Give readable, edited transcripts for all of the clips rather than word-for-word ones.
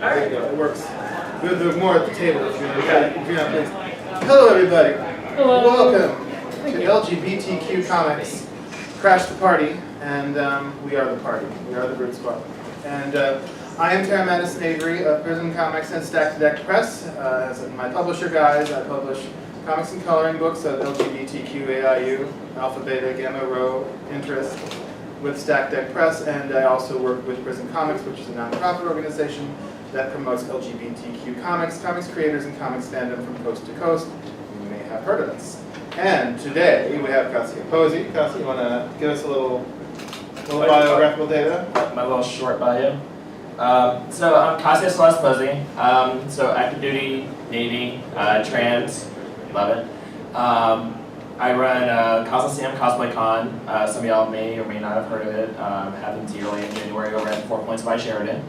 There you go. It works. There's more at the table if you're not pleased. Hello, everybody. Hello. Welcome to LGBTQ Comics. Crash the party, and we are the party. We are the Brute Squad. And I am Tara Madison Avery of Prism Comics and Stack to Deck Press. As my publisher guys, I publish comics and coloring books of LGBTQ, AIU, Alpha, Beta, Gamma, Rho, interest with Stack Deck Press, and I also work with Prism Comics, which is a nonprofit organization that promotes LGBTQ comics, comics creators, and comics fandom from coast to coast. You may have heard of us. And today we have Kasia Posey. Kasia, you want to give us a little biographical data? My little short bio. So I'm Kasia Celeste Posey. So active duty, Navy, trans, love it. I run Coliseum Cosplay Con. Some of y'all may or may not have heard of it. Happens yearly in January over at 4 Points by Sheridan.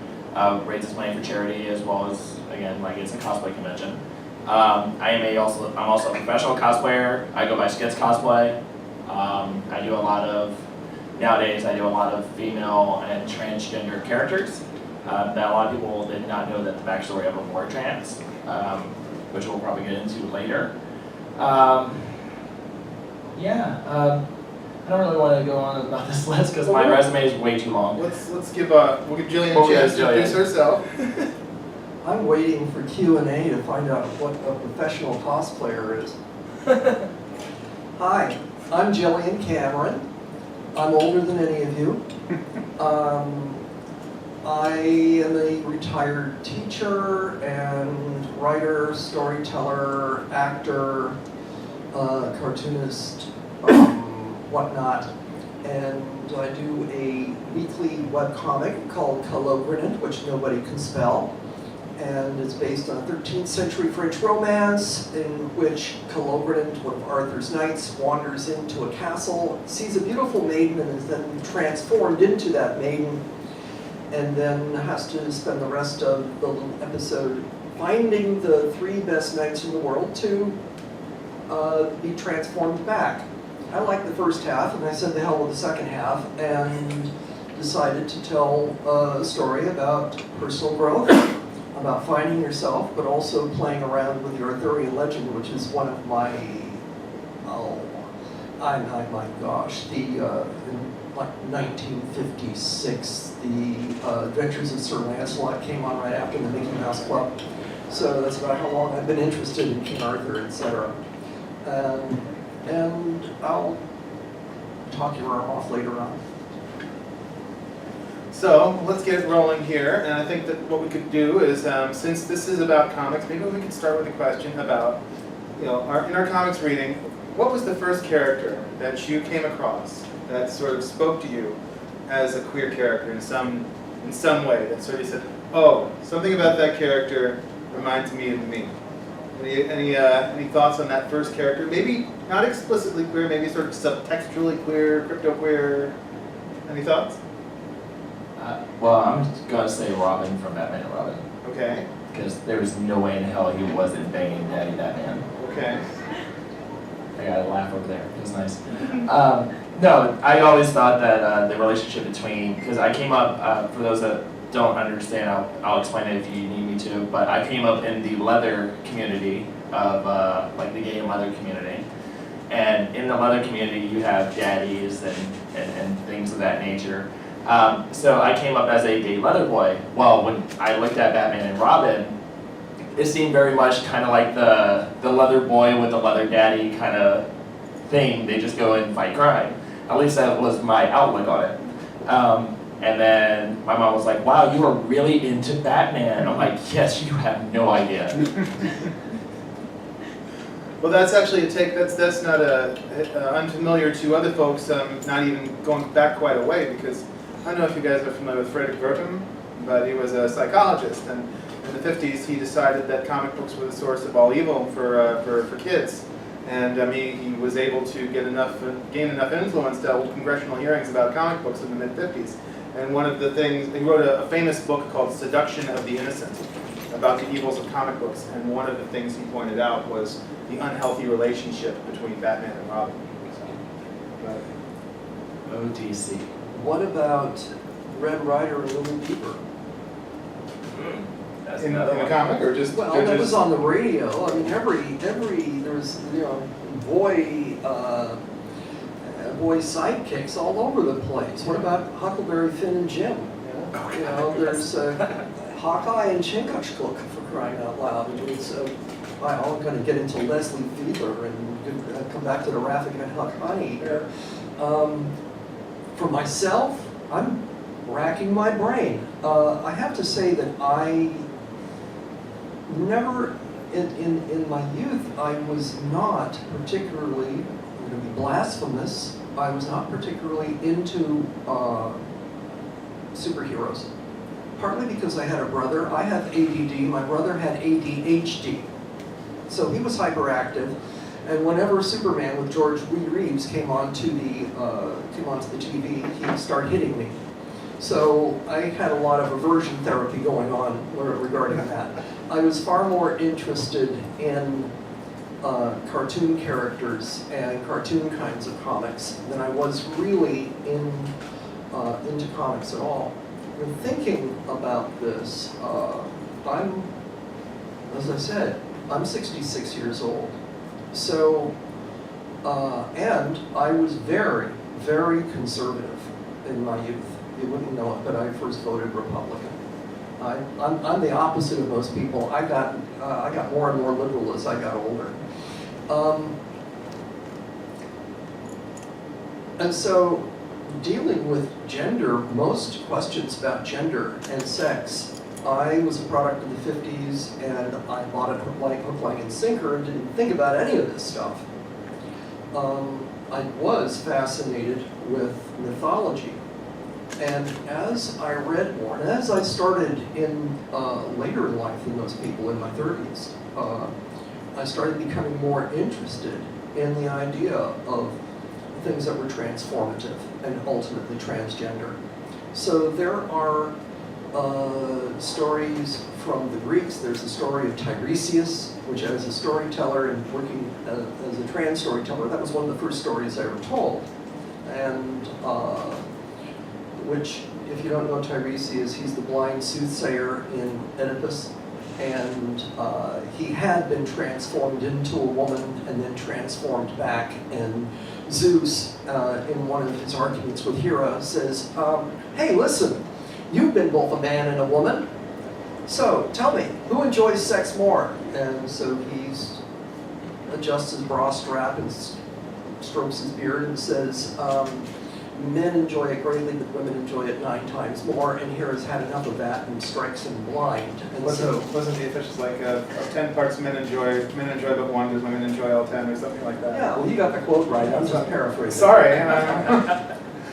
Raises money for charity as well as, again, like it's a cosplay convention. I'm also a professional cosplayer. I go by Skits Cosplay. Nowadays I do a lot of female and transgender characters. That a lot of people did not know that the backstory of them were trans, which we'll probably get into later. I don't really want to go on about this list because my resume is way too long. We'll give Gillian a chance to introduce herself. I'm waiting for Q&A to find out what a professional cosplayer is. Hi, I'm Gillian Cameron. I'm older than any of you. I am a retired teacher and writer, storyteller, actor, cartoonist, whatnot. And I do a weekly webcomic called Calogrenant, which nobody can spell. And it's based on a 13th century French romance in which Calogrenant, one of Arthur's knights, wanders into a castle, sees a beautiful maiden and is then transformed into that maiden, and then has to spend the rest of the little episode finding the 3 best knights in the world to be transformed back. I liked the first half, and I said the hell with the second half, and decided to tell a story about personal growth, about finding yourself, but also playing around with the Arthurian legend, which is one of my, in like 1956, the Adventures of Sir Lancelot came on right after the Mickey Mouse Club. So that's about how long I've been interested in King Arthur, etc. And I'll talk your arm off later on. So let's get it rolling here, and I think that what we could do is, since this is about comics, maybe we could start with a question about, in our comics reading, what was the first character that you came across that sort of spoke to you as a queer character in some way, that sort of said, oh, something about that character reminds me of me? Any thoughts on that first character? Maybe not explicitly queer, maybe sort of subtextually queer, crypto queer. Any thoughts? Well, I'm going to say Robin from Batman and Robin. Okay. Because there was no way in hell he wasn't banging Daddy Batman. Okay. I got a laugh over there. It was nice. No, I always thought that the relationship between, because I came up, for those that don't understand, I'll explain it if you need me to, but I came up in the leather community of, like the gay and leather community. And in the leather community, you have daddies and things of that nature. So I came up as a gay leather boy. Well, when I looked at Batman and Robin, it seemed very much kind of like the leather boy with the leather daddy kind of thing. They just go and fight crime. At least that was my outlook on it. And then my mom was like, wow, you are really into Batman. And I'm like, yes, you have no idea. Well, that's actually a take, that's not unfamiliar to other folks, not even going back quite a way, because I don't know if you guys are familiar with Frederick Verkum, but he was a psychologist, and in the 50s he decided that comic books were the source of all evil for kids. And he was able to gain enough influence to hold congressional hearings about comic books in the mid-50s. And one of the things, he wrote a famous book called Seduction of the Innocent, about the evils of comic books. And one of the things he pointed out was the unhealthy relationship between Batman and Robin. OTC. What about Red Rider and Little Beaver? That's in another the one. comic, or just? Well, that was on the radio. I mean, there was, boy sidekicks all over the place. What about Huckleberry Finn and Jim? There's Hawkeye and Chingachgook, for crying out loud. I'm going to get into Leslie Fiedler and come back to the Raffic and Huck Honey here. For myself, I'm racking my brain. I have to say that I never, in my youth, I was not particularly, I'm going to be blasphemous, I was not particularly into superheroes. Partly because I had a brother. I have ADD, my brother had ADHD. So he was hyperactive, and whenever Superman with George Reeves came onto the TV, he'd start hitting me. So I had a lot of aversion therapy going on regarding that. I was far more interested in cartoon characters and cartoon kinds of comics than I was really into comics at all. When thinking about this, as I said, I'm 66 years old. So, and I was very, very conservative in my youth. You wouldn't know it, but I first voted Republican. I'm the opposite of most people. I got more and more liberal as I got older. And so, dealing with gender, most questions about gender and sex, I was a product of the 50s, and I bought it hook, line, and sinker, and didn't think about any of this stuff. I was fascinated with mythology. And as I read more, and as I started in later in life than most people in my 30s, I started becoming more interested in the idea of things that were transformative and ultimately transgender. So there are stories from the Greeks. There's the story of Tiresias, which as a storyteller and working as a trans storyteller, that was one of the first stories I ever told. And which, if you don't know Tiresias, he's the blind soothsayer in Oedipus. And he had been transformed into a woman and then transformed back. And Zeus, in one of his arguments with Hera, says, hey, listen, you've been both a man and a woman. So tell me, who enjoys sex more? And so he adjusts his bra strap and strokes his beard and says, men enjoy it greatly, but women enjoy it 9 times more, and Hera's had enough of that and strikes him blind. And wasn't the officials like of 10 parts men enjoy but 1, does women enjoy all 10 or something like that? Yeah, well, you got the quote right. I'm just paraphrasing. Sorry.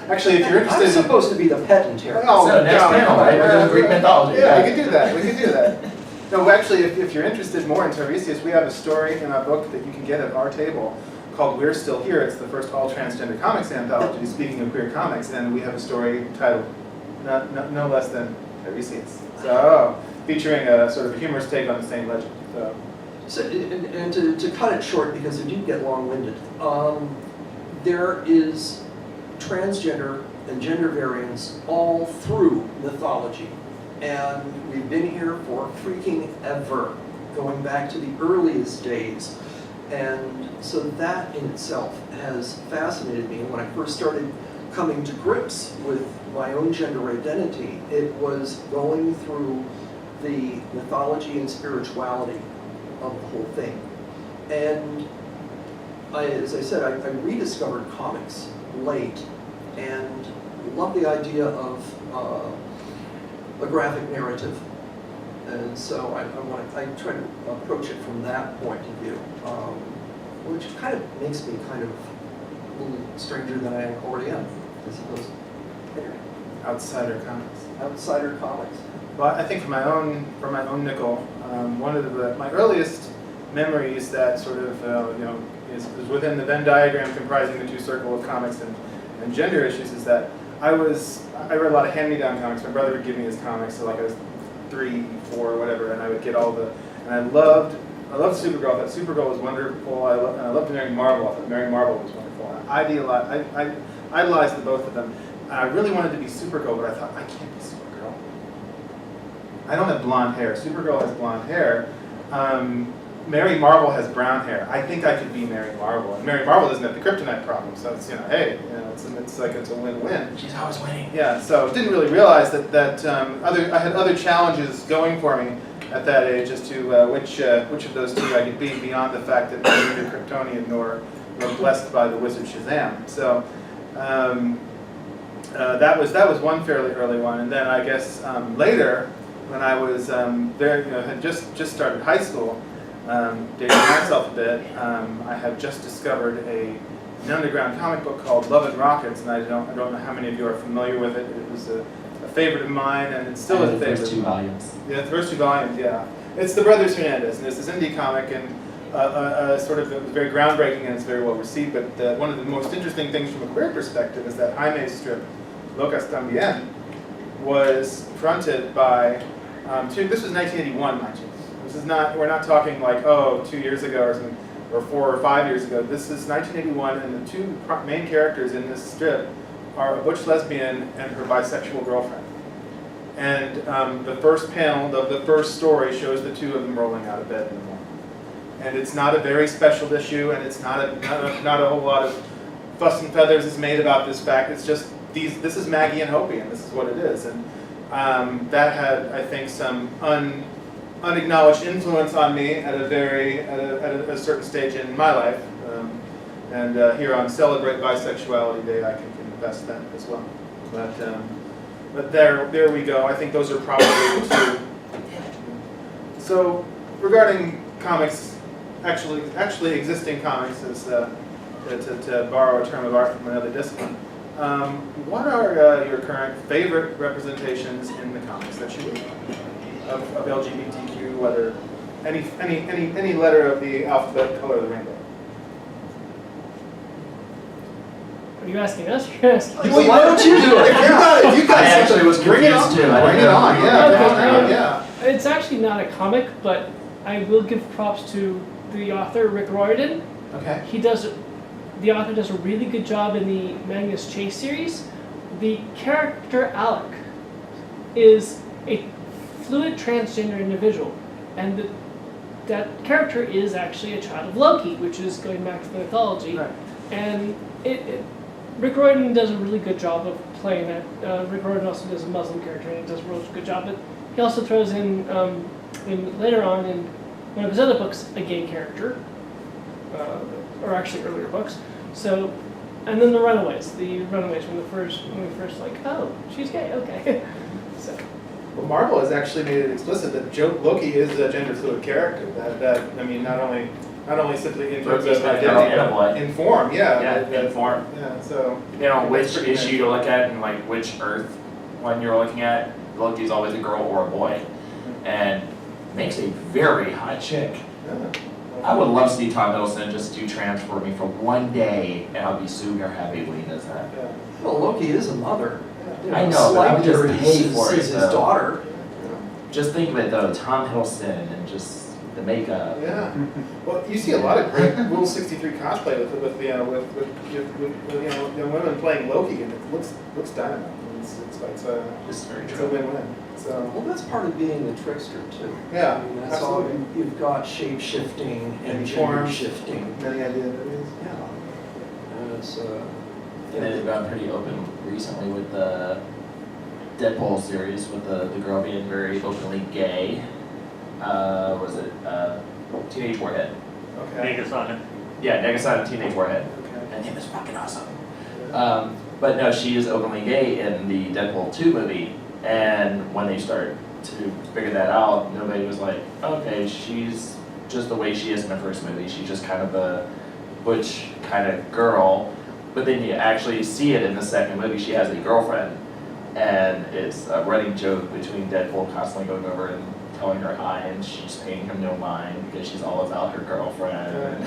Actually, if you're interested, I'm supposed to be the pedant here. Oh, so next panel, right? We're doing Greek mythology. Yeah, we could do that. We could do that. No, actually, if you're interested more in Tiresias, we have a story in our book that you can get at our table called We're Still Here. It's the first all-transgender comics anthology, speaking of queer comics, and we have a story titled no less than Tiresias. So, featuring a sort of a humorous take on the same legend. So and to cut it short, because it did get long-winded, there is transgender and gender variance all through mythology. And we've been here for freaking ever, going back to the earliest days. And so that in itself has fascinated me. And when I first started coming to grips with my own gender identity, it was going through the mythology and spirituality of the whole thing. And as I said, I rediscovered comics late and love the idea of a graphic narrative. And so I try to approach it from that point of view, which kind of makes me kind of a little stranger than I already am, I suppose. Anyway. Outsider comics. Outsider comics. Well, I think for my own nickel, one of my earliest memories that sort of is within the Venn diagram comprising the 2 circles of comics and gender issues is that I read a lot of hand-me-down comics. My brother would give me his comics, so like I was 3, 4, whatever, and I would get and I loved Supergirl. I thought Supergirl was wonderful. And I loved Mary Marvel. I thought Mary Marvel was wonderful. I idolized the both of them. And I really wanted to be Supergirl, but I thought, I can't be Supergirl. I don't have blonde hair. Supergirl has blonde hair. Mary Marvel has brown hair. I think I could be Mary Marvel, and Mary Marvel doesn't have the kryptonite problem, so it's hey, it's like it's a win-win. She's always winning. Yeah, so didn't really realize that I had other challenges going for me at that age as to which of those two I could be beyond the fact that I'm neither Kryptonian nor blessed by the wizard Shazam. So that was one fairly early one, and then I guess later when I was had just started high school. Dating myself a bit, I had just discovered an underground comic book called Love and Rockets, and I don't know how many of you are familiar with it. It was a favorite of mine, and it still is a favorite. The first 2 volumes. Yeah, the first 2 volumes, yeah. It's the Brothers Hernandez, and it's this indie comic, and sort of it was very groundbreaking, and it's very well received, but one of the most interesting things from a queer perspective is that Jaime's strip, Locas Tambien, was fronted by, this was 1981, mind you. This is not, we're not talking like, 2 years ago or something, or 4 or 5 years ago. This is 1981, and the 2 main characters in this strip are a butch lesbian and her bisexual girlfriend. And the first panel, the first story, shows the 2 of them rolling out of bed in the morning. And it's not a very special issue, and it's not a whole lot of fuss and feathers is made about this fact. It's just, this is Maggie and Hopi, and this is what it is. And that had, I think, some unacknowledged influence on me at a certain stage in my life, and here on Celebrate Bisexuality Day, I can confess that as well. But there we go. I think those are probably the 2. So regarding comics, actually existing comics, is to borrow a term of art from another discipline. What are your current favorite representations in the comics that you read? Of LGBTQ, whether any letter of the alphabet, color of the rainbow. Are you asking us? You're asking Well, why don't you do it? You got I actually was bring it confused on. too. I Bring it didn't on. know. Yeah. Yeah. It's actually not a comic, but I will give props to the author, Rick Riordan. Okay. The author does a really good job in the Magnus Chase series. The character Alec is a fluid transgender individual, and that character is actually a child of Loki, which is going back to the mythology. Right. And Rick Riordan does a really good job of playing that. Rick Riordan also does a Muslim character, and he does a really good job. But he also throws in later on in one of his other books a gay character, or actually earlier books. So, and then the Runaways when we first like, oh, she's gay, okay. So. Well, Marvel has actually made it explicit that Loki is a gender fluid character. That I mean, not only simply in terms of identity, in form, in form. Yeah, so. Which issue you look at and like which Earth one you're looking at, Loki's always a girl or a boy, and makes a very hot chick. Yeah. I would love to see Tom Hiddleston just do transform me for one day, and I'll be super happy when he does that. Yeah. Well, Loki is a mother. I know, but I would just pay for it, his though. daughter. Just think of it though, Tom Hiddleston and just the makeup. Yeah. Well, you see a lot of great Rule 63 cosplay with women playing Loki, and it looks dynamite. It's very a true. win-win. So. Well, that's part of being the trickster too. Yeah, I mean, that's all. absolutely. You've got shape shifting and gender Form. shifting. Many identities. Yeah. And it's And they've gone pretty open recently with the Deadpool series, with the girl being very openly gay. Was it Teenage Warhead? Okay. Negasonic. Yeah, Negasonic Teenage Warhead. Okay. And it was fucking awesome. But no, she is openly gay in the Deadpool 2 movie, and when they start to figure that out, nobody was like, okay, she's just the way she is in the first movie. She's just kind of a butch kind of girl. But then you actually see it in the second movie. She has a girlfriend, and it's a running joke between Deadpool constantly going over and telling her hi, and she's paying him no mind because she's all about her girlfriend.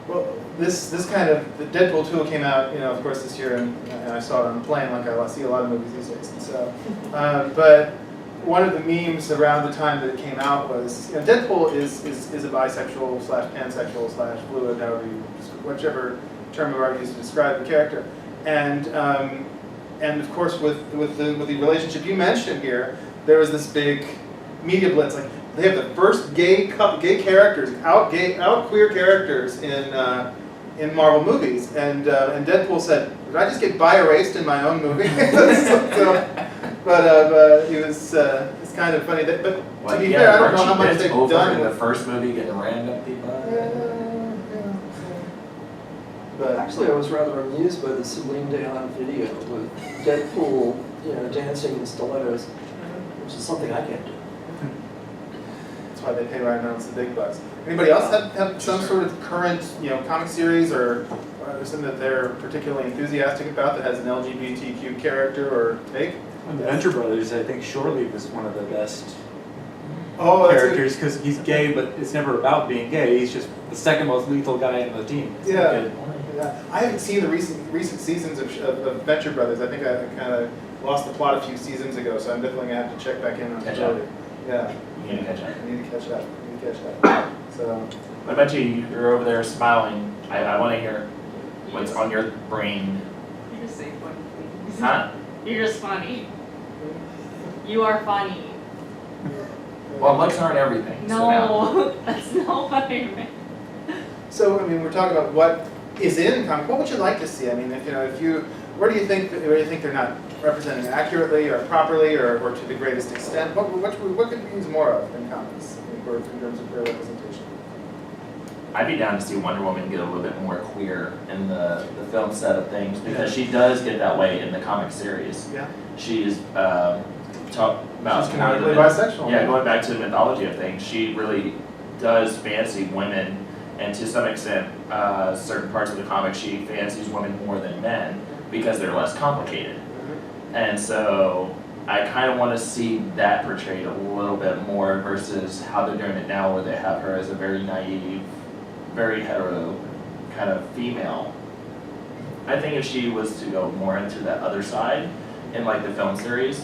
Well, this kind of, the Deadpool 2 came out, of course this year, and I saw it on the plane, like I see a lot of movies these days. And so, but one of the memes around the time that it came out was, Deadpool is a bisexual / pansexual / fluid, however you, whichever term of art you use to describe the character, and of course with the relationship you mentioned here, there was this big media blitz. Like they have the first gay characters, out queer characters in Marvel movies, and Deadpool said, "Did I just get erased in my own movie?" But it was it's kind of funny. But to be fair, I don't know how much they've done in the first movie getting rammed up the butt. But actually, I was rather amused by the Celine Dion video with Deadpool, dancing in stilettos, which is something I can't do. that's why they pay Ryan Reynolds the big bucks. Anybody else have some sort of current, comic series or something that they're particularly enthusiastic about that has an LGBTQ character or take? The Venture Brothers, I think, surely was one of the best characters because he's gay, but it's never about being gay. He's just the second most lethal guy in the team. It's Yeah. I haven't seen the recent seasons of Venture Brothers. I think I kind of lost the plot a few seasons ago, so I'm definitely going to have to check back in on Catch it. up. Yeah. You need to catch up. I need to catch up. So, I bet you're over there smiling. I want to hear what's on your brain. You just say funny things. Huh? You're just funny. You are funny. Well, looks aren't everything. So now. No, that's not what I meant. So I mean, we're talking about what is in comic. What would you like to see? I mean, where do you think they're not representing accurately or properly or to the greatest extent? What could we use more of in comics in terms of queer representation? I'd be down to see Wonder Woman get a little bit more queer in the film set of things because she does get that way in the comic series. Yeah. She's talk about She's canonically bisexual. Yeah, going back to the mythology of things, she really does fancy women, and to some extent, certain parts of the comic, she fancies women more than men because they're less complicated. And so I kind of want to see that portrayed a little bit more versus how they're doing it now, where they have her as a very naive, very hetero kind of female. I think if she was to go more into that other side in like the film series,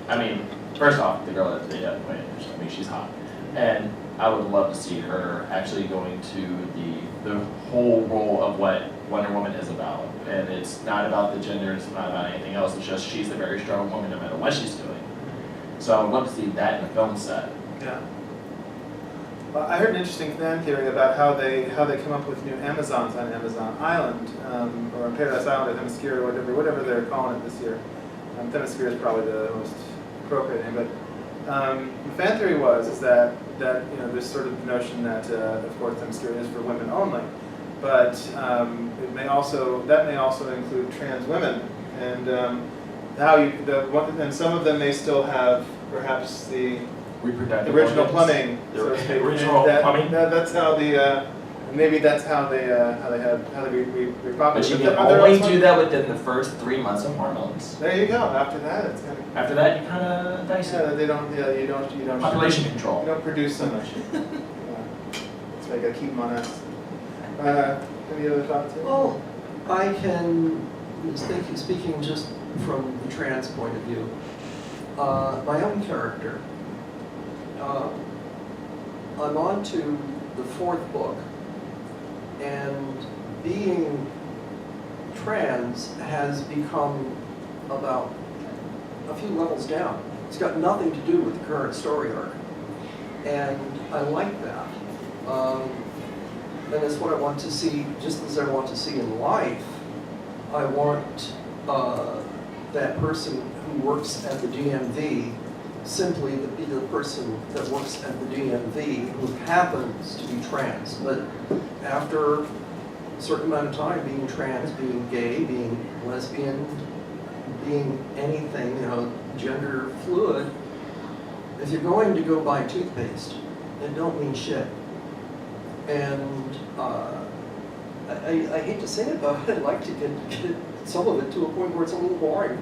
I mean, first off, the girl that they have played, I mean, she's hot. And I would love to see her actually going to the whole role of what Wonder Woman is about. And it's not about the gender, it's not about anything else, it's just she's a very strong woman no matter what she's doing. So I would love to see that in the film set. Yeah. Well, I heard an interesting fan theory about how they come up with new Amazons on Amazon Island, or on Paradise Island or Themyscira, whatever they're calling it this year. Themyscira is probably the most appropriate name, but the fan theory is that there's sort of the notion that of course Themyscira is for women only, but it may also include trans women, and and some of them may still have perhaps the Reproductive original organs. plumbing. The so to speak. original And plumbing. That's how maybe that's how they repopulate. But you can Are there only also- do that within the first 3 months of hormones. There you go. After that, it's kind of. After that, you kind of dice Yeah, it. they don't. Yeah, you don't. Population You control. don't produce so much. So I gotta keep them on us. Any other thoughts? Here? Well, I can, speaking just from the trans point of view, my own character, I'm on to the 4th book, and being trans has become about a few levels down. It's got nothing to do with the current story arc, and I like that. And it's what I want to see, just as I want to see in life. I want that person who works at the DMV simply to be the person that works at the DMV who happens to be trans. But after a certain amount of time being trans, being gay, being lesbian, being anything, gender fluid, if you're going to go buy toothpaste, it don't mean shit. And I hate to say it, but I'd like to get some of it to a point where it's a little boring.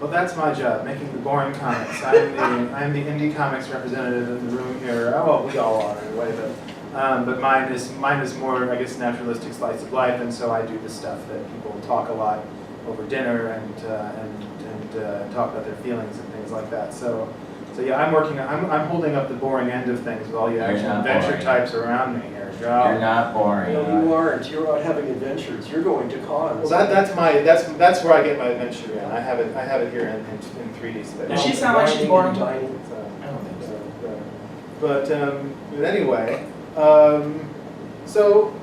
Well, that's my job, making the boring comics. I'm the indie comics representative in the room here. Oh, well, we all are in a way, but mine is more, I guess, naturalistic slice of life, and so I do the stuff that people talk a lot over dinner and talk about their feelings and things like that. So yeah, I'm holding up the boring end of things with all you You're action not adventure boring. types around me here. You're not boring. No, you aren't. You're out having adventures. You're going to cons. Well, that's where I get my adventure in. I have it here in 3D space. Does she sound like she's boring? Tiny. So, I don't think so. But anyway, so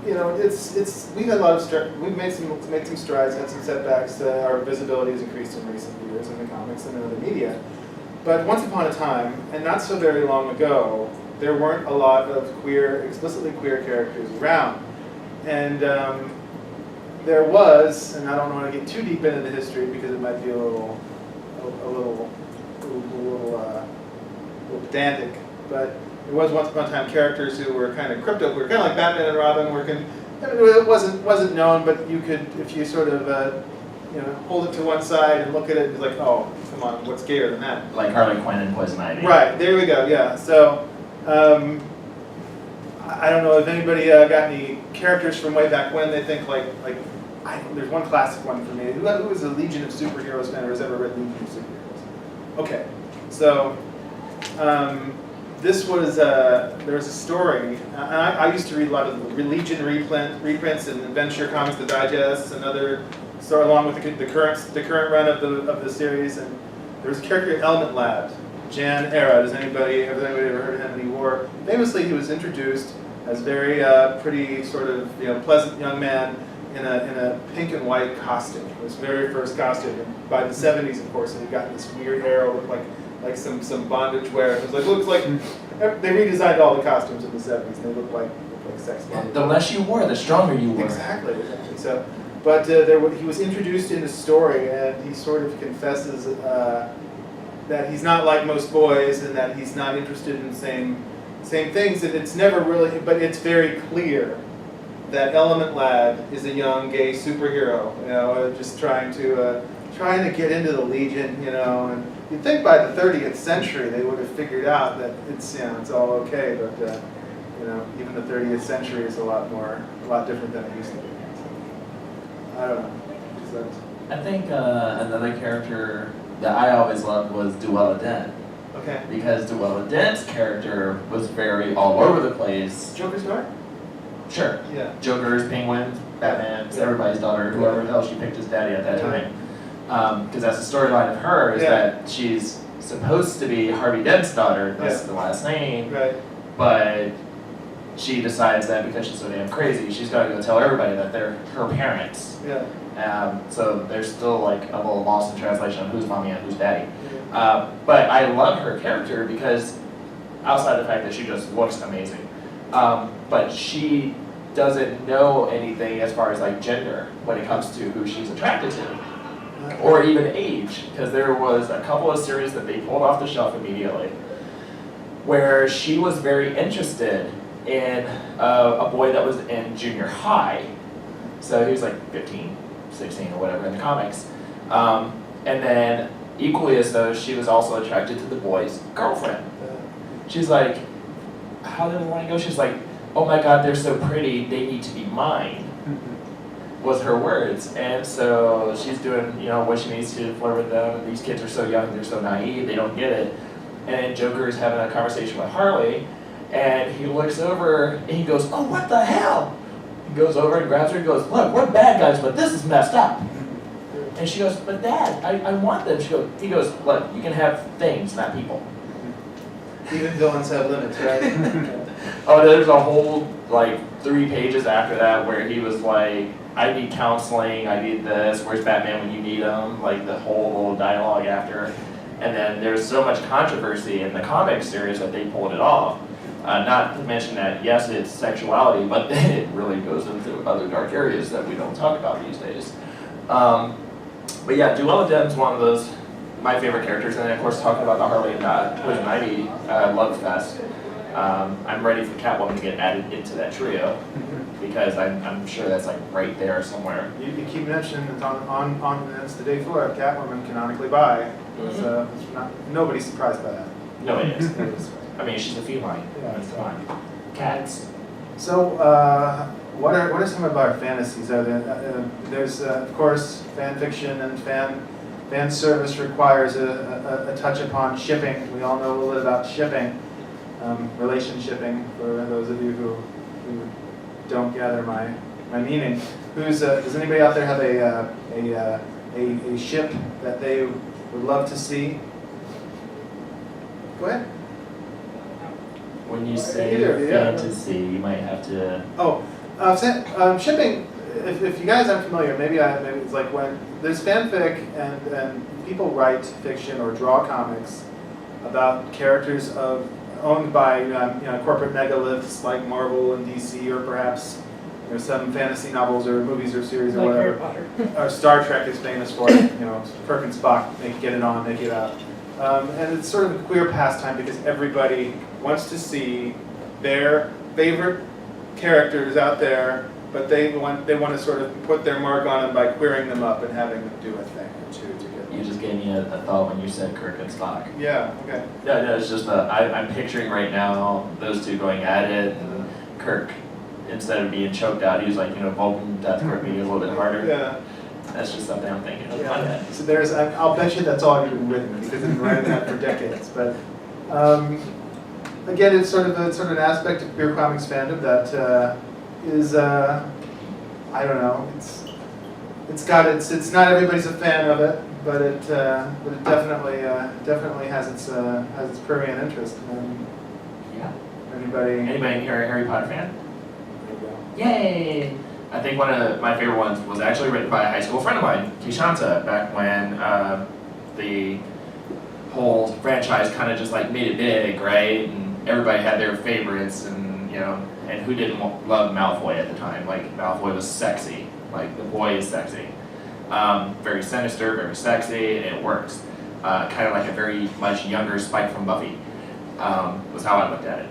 you know, we've had a lot of we've made some strides, had some setbacks. Our visibility has increased in recent years in the comics and in other media. But once upon a time, and not so very long ago, there weren't a lot of explicitly queer characters around. And there was, and I don't want to get too deep into the history because it might be a little pedantic, but there was once upon a time characters who were kind of crypto, who were kind of like Batman and Robin, it wasn't known, but you could, if you sort of you know, hold it to one side and look at it, it's like, oh, come on, what's gayer than that? Like Harley Quinn and Poison Ivy. Right, there we go, yeah. So, I don't know if anybody got any characters from way back when they think there's one classic one for me. Who is a Legion of Superheroes fan or has ever read Legion of Superheroes? Okay, so this was there was a story, and I used to read a lot of Legion reprints and Adventure Comics, the digests, and other story along with the current run of the series. And there was a character, Element Lad, Jan Era. Has anybody ever heard of him? And he wore, famously, he was introduced as very pretty sort of pleasant young man in a pink and white costume. His very first costume. And by the 70s, of course, and he got this weird hair, looked like some bondage wear. It looks like they redesigned all the costumes in the 70s. They look like sex bondage. The less you wore, the stronger you were. Exactly. So, but he was introduced in the story, and he sort of confesses that he's not like most boys, and that he's not interested in the same things. And it's never really, but it's very clear that Element Lad is a young gay superhero, just trying to get into the Legion, and you'd think by the 30th century they would have figured out that it's all okay, but even the 30th century is a lot different than it used to be. So, I don't know. I think another character that I always loved was Duella Dent. Okay. Because Duella Dent's character was very all over the place. Joker's daughter? Sure. Yeah. Joker's, Penguin, Batman's, everybody's daughter, whoever the hell she picked as daddy at that time. Because that's the storyline of her, is that she's supposed to be Harvey Dent's daughter, that's the last name, Right. but she decides that because she's so damn crazy, she's got to go tell everybody that they're her parents. Yeah. So there's still like a little loss in translation of who's mommy and who's daddy. But I love her character because outside the fact that she just looks amazing, but she doesn't know anything as far as like gender when it comes to who she's attracted to, or even age, because there was a couple of series that they pulled off the shelf immediately where she was very interested in a boy that was in junior high. So he was like 15, 16 or whatever in the comics. And then equally as though, she was also attracted to the boy's girlfriend. She's like, how did it want to go? She's like, oh my God, they're so pretty, they need to be mine, was her words. And so she's doing, what she needs to flirt with them. These kids are so young, they're so naive, they don't get it. And then Joker's having a conversation with Harley, and he looks over and he goes, oh, what the hell? He goes over and grabs her and goes, look, we're bad guys, but this is messed up. And she goes, but Dad, I want them. He goes, look, you can have things, not people. Even villains have limits, right? Oh, there's a whole, 3 pages after that where he was like, I need counseling, I need this, where's Batman when you need him? The whole little dialogue after. And then there's so much controversy in the comic series that they pulled it off. Not to mention that, yes, it's sexuality, but then it really goes into other dark areas that we don't talk about these days. But yeah, Duella Dent's one of those, my favorite characters, and then of course talking about the Harley and Poison Ivy love fest. I'm ready for Catwoman to get added into that trio, because I'm sure that's right there somewhere. You keep mentioning it's it's the day 4 of Catwoman canonically by. So nobody's surprised by that. Nobody is. I mean, she's a feline. Yeah, It's fine. Cats. So, what are some of our fantasies? There's of course fan fiction, and fan service requires a touch upon shipping. We all know a little bit about shipping, relation shipping. For those of you who don't gather my meaning, does anybody out there have a ship that they would love to see? Go ahead. When you say Either, yeah. fantasy, you might have to. Oh, shipping. If you guys aren't familiar, maybe it's like when there's fanfic and people write fiction or draw comics about characters owned by corporate megaliths like Marvel and DC, or perhaps some fantasy novels or movies or series or Like whatever. Harry Potter. Or Star Trek is famous for it. Kirk and Spock get it on, make it out. And it's sort of a queer pastime because everybody wants to see their favorite characters out there, but they want to sort of put their mark on them by queering them up and having them do a thing or two together. You just gave me a thought when you said Kirk and Spock. Yeah. Okay. No, it's just I'm picturing right now those two going at it, and Kirk, instead of being choked out, he was like, Vulcan death grip me a little bit harder. Yeah. That's just something I'm thinking of. Yeah. So I'll bet you that's all you've been written because I've been writing that for decades. But again, it's sort of an aspect of queer comics fandom that is I don't know. It's not everybody's a fan of it, but it definitely has its prurient interest. Yeah. Anybody here a Harry Potter fan? There you go. Yay! I think one of my favorite ones was actually written by a high school friend of mine, Kishanta, back when the whole franchise kind of just like made it big, right? And everybody had their favorites, and and who didn't love Malfoy at the time? Like Malfoy was sexy, like the boy is sexy, very sinister, very sexy, and it works. Kind of like a very much younger Spike from Buffy, was how I looked at it.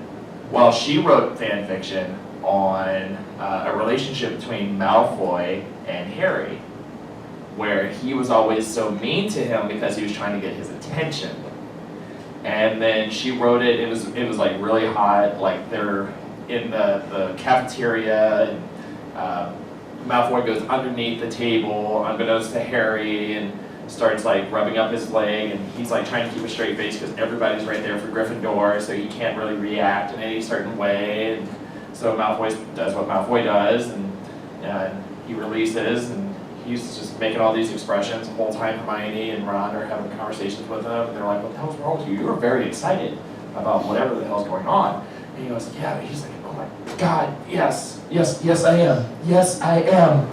Well, she wrote fan fiction on a relationship between Malfoy and Harry, where he was always so mean to him because he was trying to get his attention. And then she wrote it. It was like really hot. Like they're in the cafeteria, and Malfoy goes underneath the table, unbeknownst to Harry, and starts like rubbing up his leg, and he's like trying to keep a straight face because everybody's right there for Gryffindor, so he can't really react in any certain way. And so Malfoy does what Malfoy does, and he releases, and he's just making all these expressions. The whole time Hermione and Ron are having conversations with him, and they're like, "What the hell's wrong with you? You were very excited about whatever the hell's going on." And he goes, "Yeah," he's like, "Oh my God, yes, I am. Yes, I am."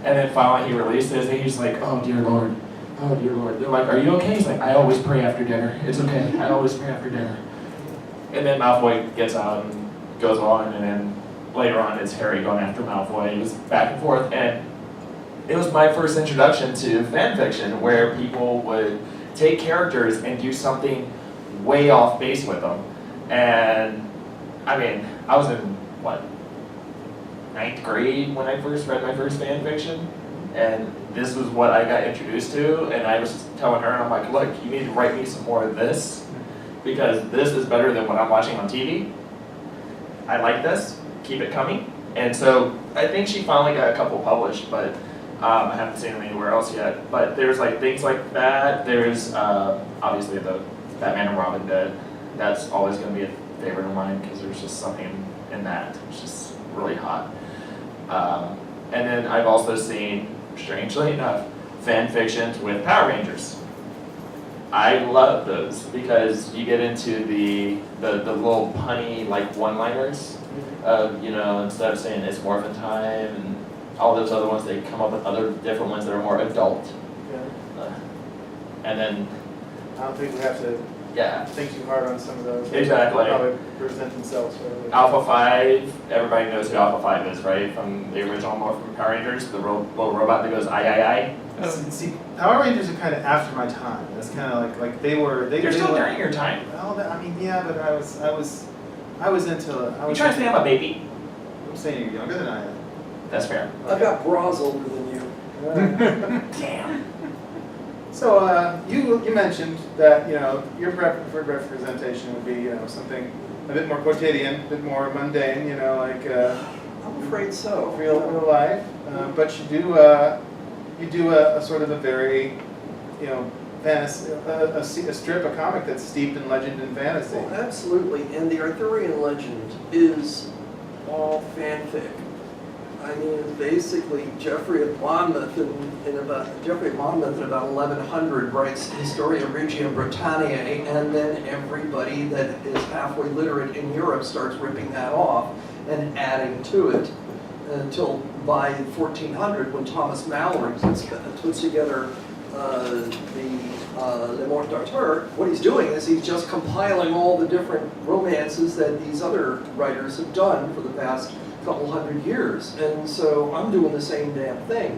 And then finally he releases, and he's like, "Oh dear Lord. Oh dear Lord." They're like, "Are you okay?" He's like, "I always pray after dinner. It's okay. I always pray after dinner." And then Malfoy gets out and goes on, and then later on it's Harry going after Malfoy. It was back and forth, and it was my first introduction to fan fiction where people would take characters and do something way off base with them. And I mean, I was in, 9th grade when I first read my first fan fiction, and this was what I got introduced to, and I was telling her, and I'm like, "Look, you need to write me some more of this, because this is better than what I'm watching on TV. I like this, keep it coming." And so I think she finally got a couple published, but I haven't seen them anywhere else yet. But there's like things like that. There's obviously the Batman and Robin bit. That's always going to be a favorite of mine because there's just something in that. It's just really hot. And then I've also seen, strangely enough, fan fictions with Power Rangers. I love those because you get into the little punny like one-liners of, instead of saying it's morphin' time and all those other ones, they come up with other different ones that are more adult. Yeah. And then, I don't think we have to think too hard on some of those. Exactly. They'll probably present themselves fairly. Alpha 5, everybody knows who Alpha 5 is, right? From the original Morphin Power Rangers, the little robot that goes aye. See, Power Rangers are kind of after my time. That's kind of like they were. They're still during your time. Well, I mean, yeah, but I was into. You trying to say I'm a baby? I'm saying you're younger than I am. That's fair. I've got bras older than you. Damn. So you mentioned that your preferred representation would be something a bit more quotidian, a bit more mundane, like I'm afraid so. real life. But you do a sort of a very fantasy, a strip, a comic that's steeped in legend and fantasy. Well, absolutely, and the Arthurian legend is all fanfic. I I mean, it's basically Geoffrey of Monmouth in about 1100 writes Historia Regia Britanniae, and then everybody that is halfway literate in Europe starts ripping that off and adding to it until by 1400, when Thomas Mallory puts together Le Morte d'Arthur. What he's doing is he's just compiling all the different romances that these other writers have done for the past couple hundred years, and so I'm doing the same damn thing.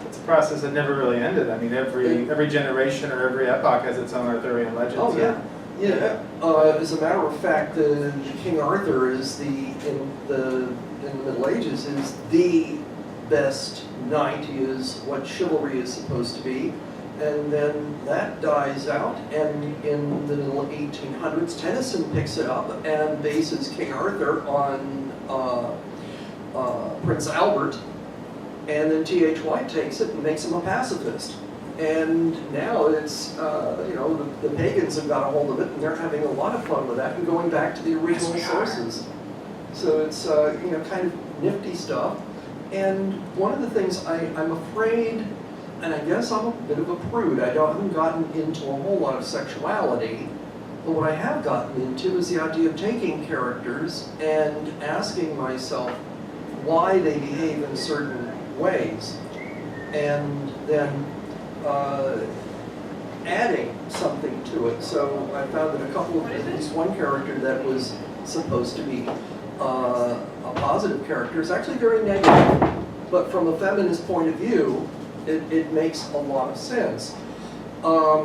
It's a process that never really ended. I mean, every generation or every epoch has its own Arthurian legend. Oh so- yeah, yeah. As a matter of fact, the King Arthur is in the Middle Ages is the best knight. He is what chivalry is supposed to be. And then that dies out, and in the 1800s, Tennyson picks it up and bases King Arthur on Prince Albert, and then T.H. White takes it and makes him a pacifist. And now it's, the pagans have got a hold of it, and they're having a lot of fun with that and going back to the original sources. So it's, kind of nifty stuff. And one of the things I'm afraid, and I guess I'm a bit of a prude, I haven't gotten into a whole lot of sexuality, but what I have gotten into is the idea of taking characters and asking myself why they behave in certain ways, and then adding something to it. So I found that at least one character that was supposed to be a positive character is actually very negative, but from a feminist point of view, it makes a lot of sense. I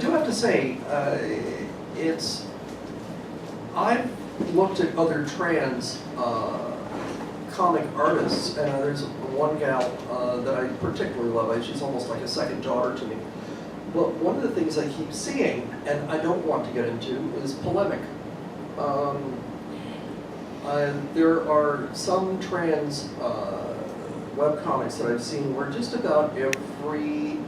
do have to say, I've looked at other trans comic artists, and there's one gal that I particularly love. She's almost like a second daughter to me. But one of the things I keep seeing, and I don't want to get into, is polemic. There are some trans webcomics that I've seen where just about every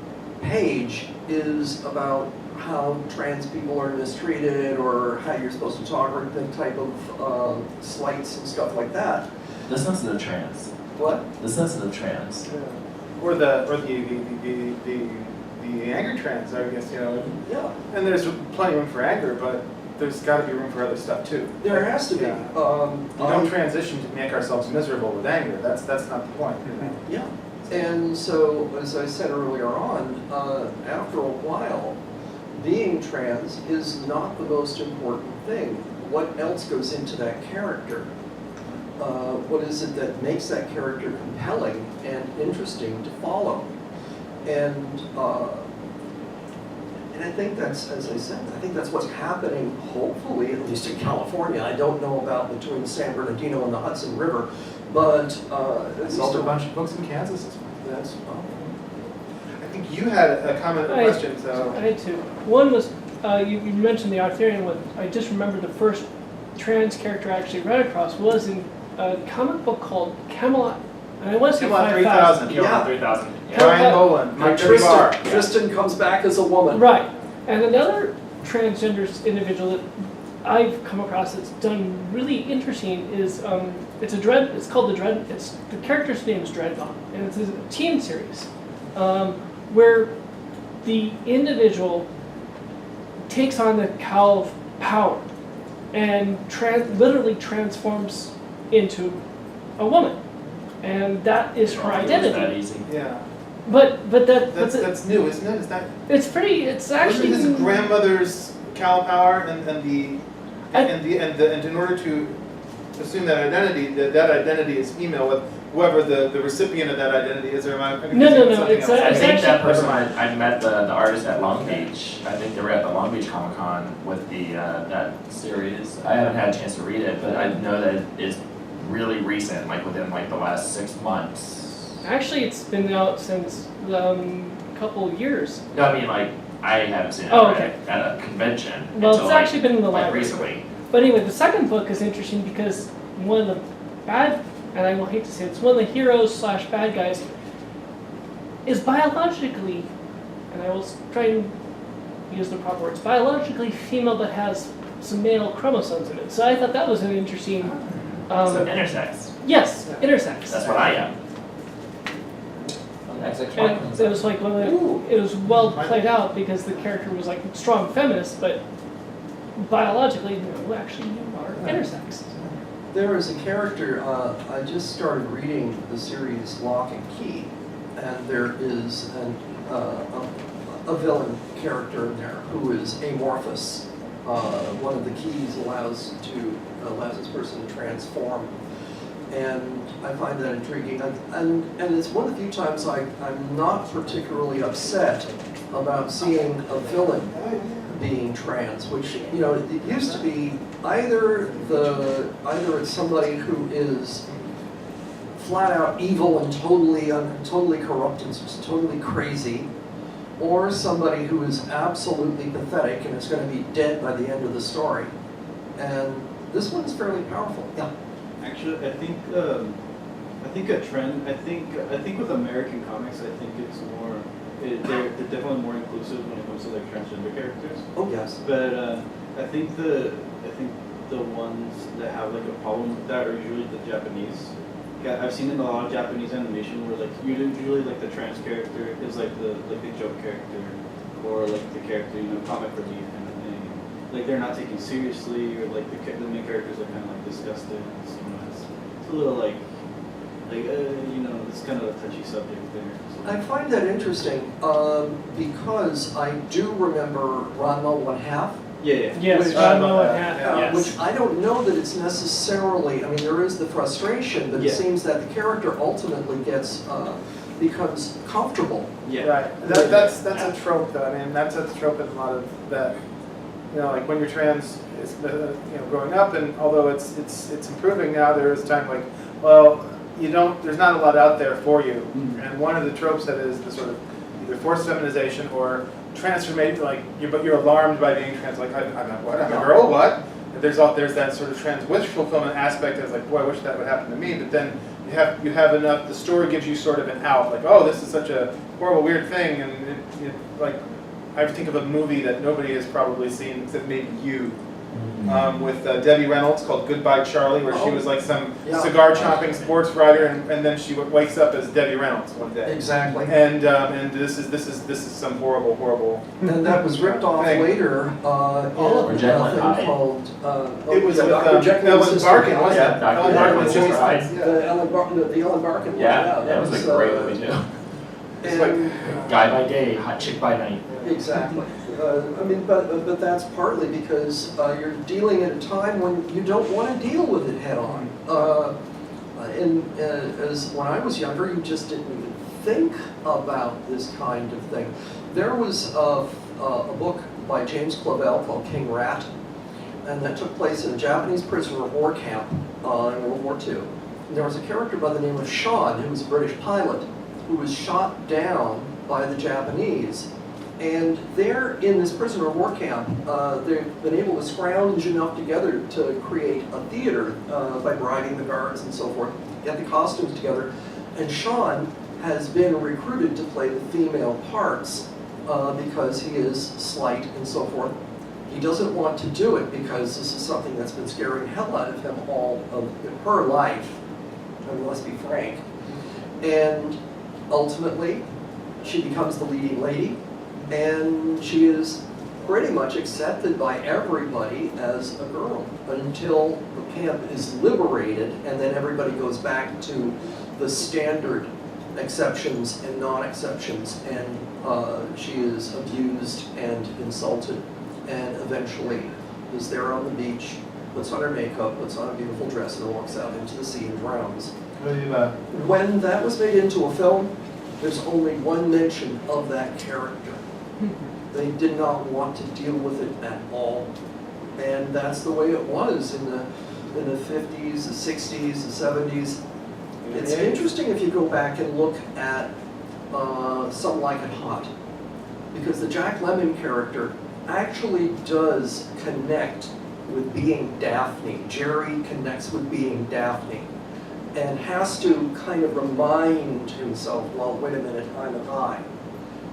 page is about how trans people are mistreated or how you're supposed to talk or the type of slights and stuff like that. The sensitive trans. What? The sensitive trans. Yeah. Or the angry trans, I guess, Yeah. And there's plenty of room for anger, but there's got to be room for other stuff too. There has to be. Yeah. We don't transition to make ourselves miserable with anger. That's not the point. Yeah. And so, as I said earlier on, after a while, being trans is not the most important thing. What else goes into that character? What is it that makes that character compelling and interesting to follow? And I think that's, as I said, I think that's what's happening, hopefully, at least in California. I don't know about between San Bernardino and the Hudson River, but I sold a bunch of books in Kansas this month. that's, I think you had a comment or question, so. I had two. One was, you mentioned the Arthurian one. I just remembered the first trans character I actually read across was in a comic book called Camelot. And I want to say Camelot 5000. 3000. Camelot Yeah. 3000. Yeah. Brian Boland, Mike Barr. Tristan comes back as a woman. Right. And another transgender individual that I've come across that's done really interesting is it's called the character's name is Dreadnought, and it's a teen series where the individual takes on the cowl of power and literally transforms into a woman, and that is her identity. That easy. Yeah. But That's new, isn't it? Is that? it's pretty. It's actually Wasn't his grandmother's cow power and in order to assume that identity, that identity is female with whoever the recipient of that identity is, or am I confusing No, something it's else? I think that actually- person, I met the artist at Long Beach. I think they were at the Long Beach Comic Con with that series. I haven't had a chance to read it, but I know that it's really recent, like within the last 6 months. Actually, it's been out since a couple years. No, I mean I haven't seen it Oh, okay. at a convention Well, until it's actually been in the like library. recently. But anyway, the second book is interesting because one of the bad, and I will hate to say it, it's one of the heroes / bad guys is biologically, and I will try and use the proper words, biologically female but has some male chromosomes in it. So I thought that was an interesting So intersex. Yes, Yeah. intersex. That's what I am. And it was like it was well played out because the character was like strong feminist, but biologically, no, actually you are intersex. There is a character, I just started reading the series Lock and Key, and there is a villain character in there who is amorphous. One of the keys allows this person to transform, and I find that intriguing. And it's one of the few times I'm not particularly upset about seeing a villain being trans, which, you know, it used to be either it's somebody who is flat out evil and totally corrupt and just totally crazy, or somebody who is absolutely pathetic and is going to be dead by the end of the story. And this one is fairly powerful. Yeah. Actually, I think a trend. I think with American comics, I think it's more. They're definitely more inclusive when it comes to like transgender characters. Oh yes. But I think the ones that have like a problem with that are usually the Japanese. Yeah, I've seen in a lot of Japanese animation where like usually like the trans character is like the joke character, or like the character, you know, comic relief kind of thing. Like they're not taken seriously, or like the main characters are kind of like disgusted. So, you know, it's a little like you know, it's kind of a touchy subject there. So. I find that interesting because I do remember Ranma 1/2. Yeah. Yes, Which- I know what happened. Yes. Which I don't know that it's necessarily, I mean, there is the frustration, but Yeah. it seems that the character ultimately becomes comfortable. Yeah. Right. That's a trope, though. I mean, that's a trope in a lot of that. You know, like when you're trans, it's growing up, and although it's improving now, there is a time like, well, there's not a lot out there for you. Mm-hmm. And one of the tropes that is the sort of either forced feminization or transformation, like you're alarmed by being trans, like I'm not what, I'm a girl, what? And there's that sort of trans wish fulfillment aspect that's like, boy, I wish that would happen to me. But then you have enough. The story gives you sort of an out, like, oh, this is such a horrible, weird thing, and like I think of a movie that nobody has probably seen except maybe you. With Debbie Reynolds called Goodbye Charlie, where she was like some cigar chomping sports writer, and then she wakes up as Debbie Reynolds one day. Exactly. And this is some horrible. And that was ripped off thing. later in Or a Jekyll and thing Hyde. called It was with Dr. Jekyll and Ellen Sister Barkin, Hyde. wasn't it? Yeah, Dr. Ellen Jekyll Barkin and was Sister voiced- Hyde. yeah. The Ellen Barkin one. Yeah, that was a great movie too. It's like, Guy by day, hot chick by night. Exactly. I mean, but that's partly because you're dealing at a time when you don't want to deal with it head on. As when I was younger, you just didn't even think about this kind of thing. There was a book by James Clavell called King Rat, and that took place in a Japanese prisoner of war camp in World War II. And there was a character by the name of Sean, who was a British pilot, who was shot down by the Japanese. And there in this prisoner of war camp, they've been able to scrounge enough together to create a theater by bribing the guards and so forth, get the costumes together. And Sean has been recruited to play the female parts because he is slight and so forth. He doesn't want to do it because this is something that's been scaring the hell out of him all of her life. I mean, let's be frank. And ultimately, she becomes the leading lady. And she is pretty much accepted by everybody as a girl until the camp is liberated, and then everybody goes back to the standard exceptions and non-exceptions, and she is abused and insulted, and eventually is there on the beach, puts on her makeup, puts on a beautiful dress, and walks out into the sea and drowns. When that was made into a film, there's only one mention of that character. They did not want to deal with it at all. And that's the way it was in the 50s, the 60s, the 70s. It's interesting if you go back and look at Some Like It Hot, because the Jack Lemmon character actually does connect with being Daphne. Jerry connects with being Daphne and has to kind of remind himself, well, wait a minute, I'm a guy.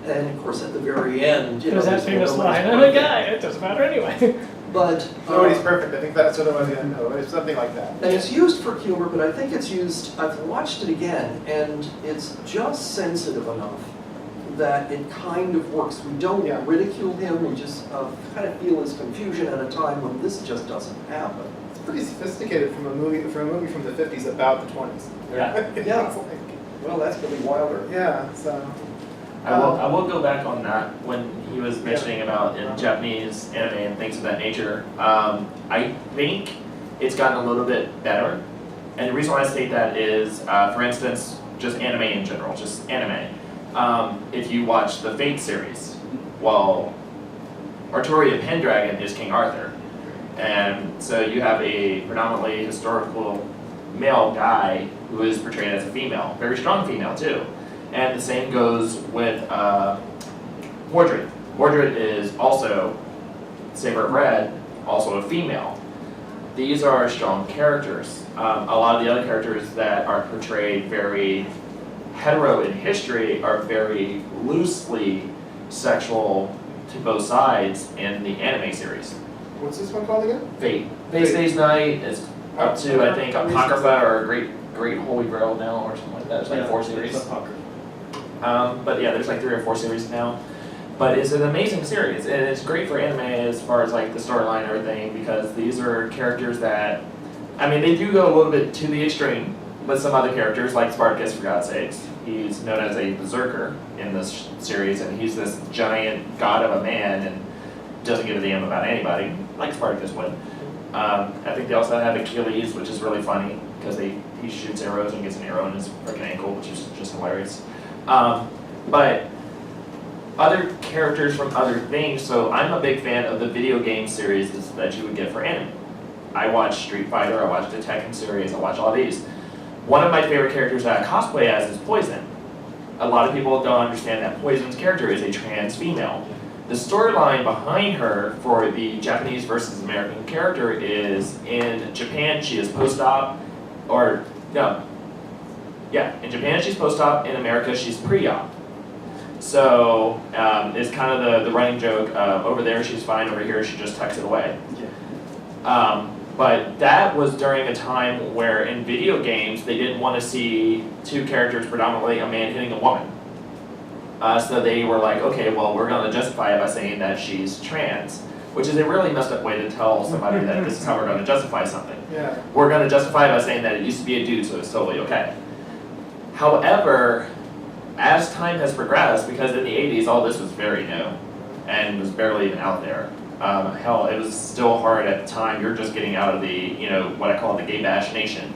And of course, at the very end, There's that famous line, I'm a guy, it doesn't matter anyway. But Nobody's perfect. I think that's what I was going to know. It's something like that. and it's used for humor, but I think it's used, I've watched it again, and it's just sensitive enough that it kind of works. We don't Yeah. ridicule him, we just kind of feel his confusion at a time when this just doesn't happen. It's pretty sophisticated from a movie from the 50s about the 20s. Yeah. Yeah. It's like- Well, that's Billy Wilder. yeah. So. I will go back on that when he was mentioning about in Japanese anime and things of that nature. I think it's gotten a little bit better. And the reason why I state that is, for instance, just anime in general, just anime. If you watch the Fate series, well, Arturia Pendragon is King Arthur. And so you have a predominantly historical male guy who is portrayed as a female, very strong female too. And the same goes with Mordred. Mordred is also Saber of Red, also a female. These are strong characters. A lot of the other characters that are portrayed very hetero in history are very loosely sexual to both sides in the anime series. What's this one called again? Fate. Fate Stays Night is up to, I think, Apocrypha or Great Holy Grail now or something like that. There's like 4 series. It's Apocrypha. But yeah, there's like 3 or 4 series now. But it's an amazing series, and it's great for anime as far as like the storyline and everything, because these are characters that, I mean, they do go a little bit to the extreme with some other characters, like Spartacus, for God's sakes. He's known as a berserker in this series, and he's this giant god of a man and doesn't give a damn about anybody, like Spartacus would. I think they also have Achilles, which is really funny, because he shoots arrows and gets an arrow in his freaking ankle, which is just hilarious. But other characters from other things, so I'm a big fan of the video game series that you would get for anime. I watch Street Fighter, I watch the Tekken series, I watch all these. One of my favorite characters that I cosplay as is Poison. A lot of people don't understand that Poison's character is a trans female. The storyline behind her for the Japanese versus American character is, in Japan she is post-op, in Japan she's post-op, in America she's pre-op. So it's kind of the running joke, over there she's fine, over here she just tucks it away. But that was during a time where in video games they didn't want to see 2 characters, predominantly a man hitting a woman. So they were like, okay, well, we're going to justify it by saying that she's trans, which is a really messed up way to tell somebody that this is how we're going to justify something. Yeah. We're going to justify it by saying that it used to be a dude, so it's totally okay. However, as time has progressed, because in the 80s all this was very new and was barely even out there. Hell, it was still hard at the time. You're just getting out of the, what I call the gay bash nation,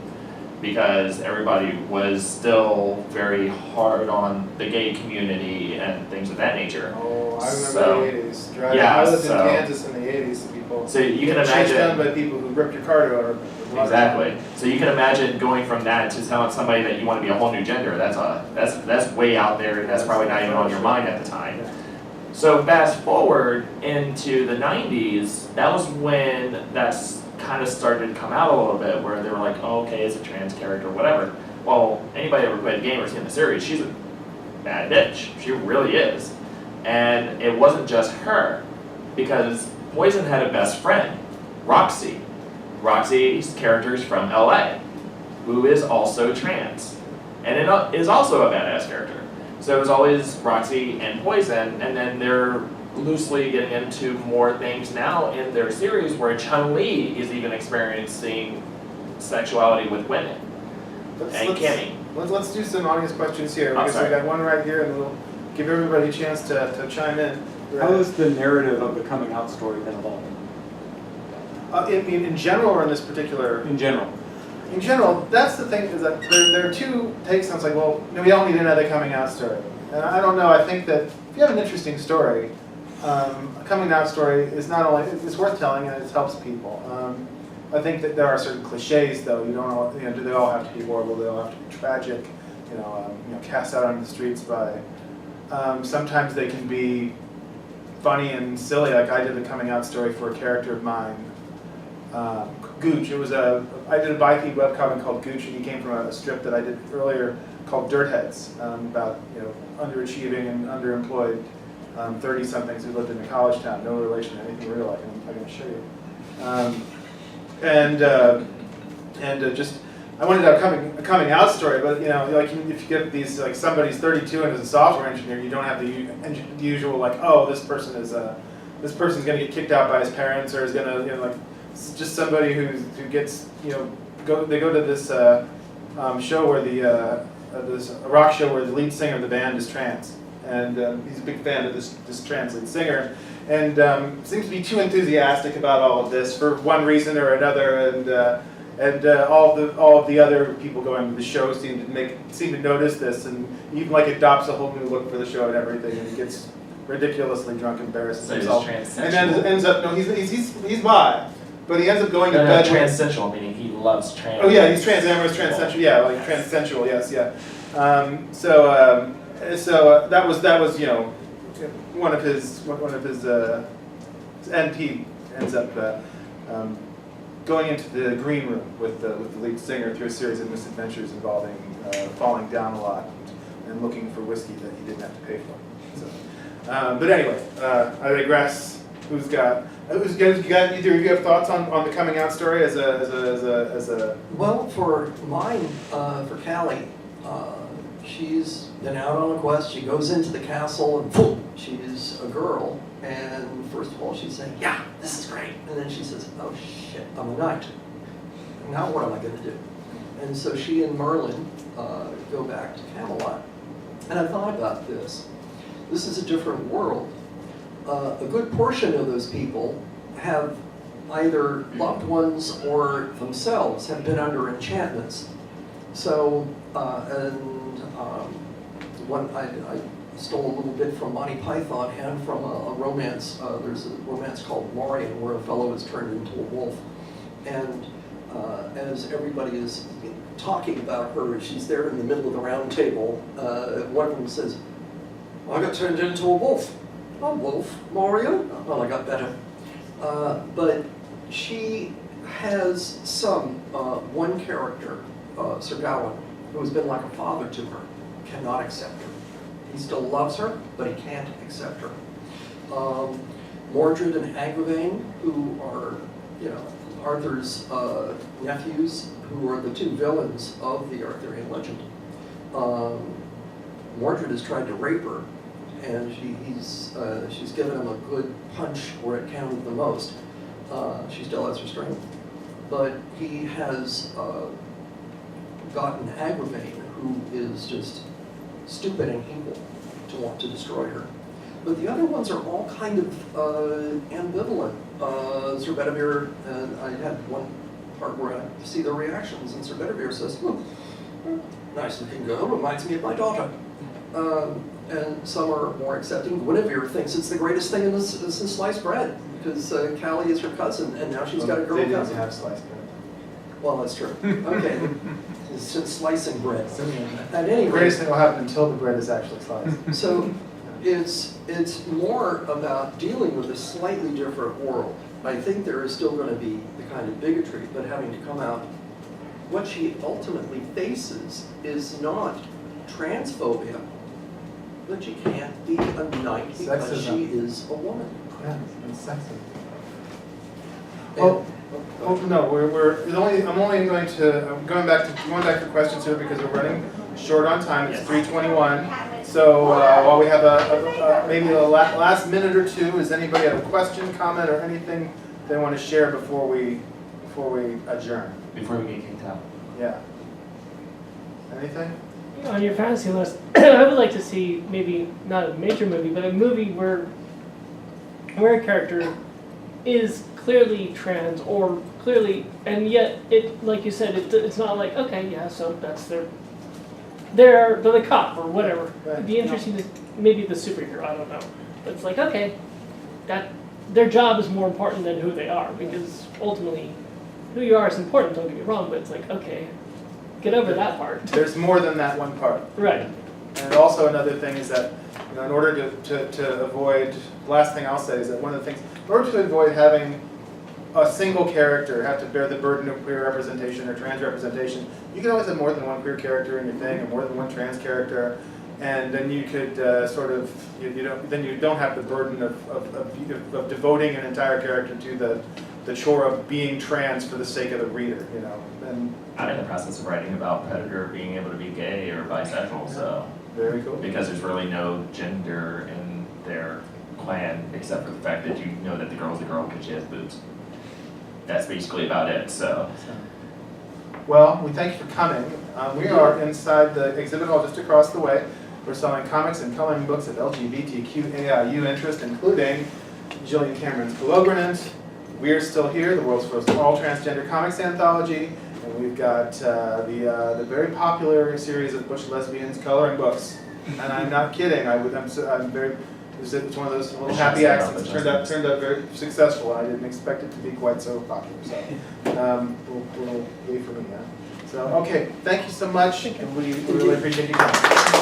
because everybody was still very hard on the gay community and things of that nature. Oh, I remember So, the 80s. Driving. yeah, I lived so- in Kansas in the 80s. People So you can chased down imagine, by people who ripped your car door. exactly. So you can imagine going from that to telling somebody that you want to be a whole new gender. That's way out there, and that's probably not even on your mind at the time. Yeah. So fast forward into the 90s, that was when that's kind of started to come out a little bit, where they were like, oh, okay, it's a trans character, whatever. Well, anybody that ever played a game or seen the series, she's a bad bitch. She really is. And it wasn't just her, because Poison had a best friend, Roxy. Roxy's character's from LA, who is also trans, and it is also a badass character. So it was always Roxy and Poison, and then they're loosely getting into more things now in their series where Chun-Li is even experiencing sexuality with women, and Kimmy. Let's do some audience questions here. Oh, Okay, so we sorry. got one right here, and we'll give everybody a chance to chime in. How has the narrative of the coming out story been evolving In general, or in this particular? in general? In general, that's the thing, is that there are 2 takes on it's like, well, we all need another coming out story. And I don't know, I think that if you have an interesting story, a coming out story is not only, it's worth telling and it helps people. I think that there are certain cliches though, do they all have to be horrible, do they all have to be tragic, cast out on the streets by, sometimes they can be funny and silly, like I did a coming out story for a character of mine, Gooch. I did a bi-feed webcomic called Gooch, and he came from a strip that I did earlier called Dirtheads, about underachieving and underemployed 30-somethings who lived in a college town, no relation to anything real. I'm going to show you. Just I wanted to have a coming out story, but like if you get these like somebody's 32 and is a software engineer, you don't have the usual like, oh, this person's going to get kicked out by his parents, or is going to like just somebody who gets they go to this show where this rock show where the lead singer of the band is trans, and he's a big fan of this trans lead singer, and seems to be too enthusiastic about all of this for one reason or another, and all of the other people going to the show seem to notice this, and even like adopts a whole new look for the show and everything, and he gets ridiculously drunk, embarrassed So he's himself, transsexual. and then ends up he's bi, but he ends up going to bed. Transsexual, meaning he loves trans. Oh yeah, he's transamorous, transsexual. Yeah, like transsexual. Yes, yeah. So that was one of his NP ends up going into the green room with the lead singer through a series of misadventures involving falling down a lot and looking for whiskey that he didn't have to pay for. So, but anyway, I digress. Either of you have thoughts on the coming out story as a Well, for mine, for Callie, she's been out on a quest. She goes into the castle and boom, she's a girl. And first of all, she's saying, yeah, this is great. And then she says, oh shit, I'm a knight. Now what am I going to do? And so she and Merlin go back to Camelot. And I thought about this. This is a different world. A good portion of those people have either loved ones or themselves have been under enchantments. So, I stole a little bit from Monty Python and from a romance. There's a romance called Lorien where a fellow is turned into a wolf. And as everybody is talking about her, she's there in the middle of the round table. One of them says, I got turned into a wolf. A wolf, Mario? Well, I got better. But she has one character, Sir Gawain, who has been like a father to her, cannot accept her. He still loves her, but he can't accept her. Mordred and Agravain, who are, Arthur's nephews, who are the two villains of the Arthurian legend. Mordred has tried to rape her, and she's given him a good punch where it counted the most. She still has her strength. But he has gotten Agravain, who is just stupid and evil, to want to destroy her. But the other ones are all kind of ambivalent. Sir Bedivere, I had one part where I see the reactions, and Sir Bedivere says, nice looking girl, reminds me of my daughter. And some are more accepting. Guinevere thinks it's the greatest thing in sliced bread, because Callie is her cousin, and now she's got a girl they cousin. didn't have sliced bread. Well, that's true. Okay, it's just slicing bread. At any The rate, greatest thing will happen until the bread is actually sliced. so it's more about dealing with a slightly different world. I think there is still going to be the kind of bigotry, but having to come out. What she ultimately faces is not transphobia, but she can't be a knight because Sexism. she is a woman. Yeah, it's sexy. And- Well, no, I'm going back to questions here because we're running short on time. It's 3:21. So while we have maybe a last minute or two, does anybody have a question, comment, or anything they want to share before we adjourn? Before we get kicked out. Yeah. Anything? On your fantasy list, I would like to see maybe not a major movie, but a movie where a character is clearly trans or clearly, and yet it, like you said, it's not like, okay, yeah, so that's they're the cop or whatever. It'd be interesting to maybe the superhero, I don't know. But it's like, okay, that their job is more important than who they are, because ultimately who you are is important, don't get me wrong, but it's like, okay, get over that part. There's more than that one part. Right. And also another thing is that, in order to avoid, the last thing I'll say is that one of the things, in order to avoid having a single character have to bear the burden of queer representation or trans representation, you can always have more than one queer character in your thing or more than one trans character, and then you could you don't have the burden of devoting an entire character to the chore of being trans for the sake of the reader, you know. And I'm in the process of writing about Predator being able to be gay or bisexual, so. very cool. Because there's really no gender in their clan, except for the fact that you know that the girl's a girl because she has boobs. That's basically about it, so. Well, we thank you for coming. We are inside the exhibit hall just across the way. We're selling comics and coloring books of LGBTQ AIU interest, including Gillian Cameron's Calogrenant, We're Still Here, the world's first all-transgender comics anthology, and we've got the very popular series of butch lesbians coloring books. And I'm not kidding. I'm very. It's one of those little happy accidents. Turned out very successful. I didn't expect it to be quite so popular. So, little yay for me. Yeah. So, okay. Thank you so much, and we really appreciate you coming.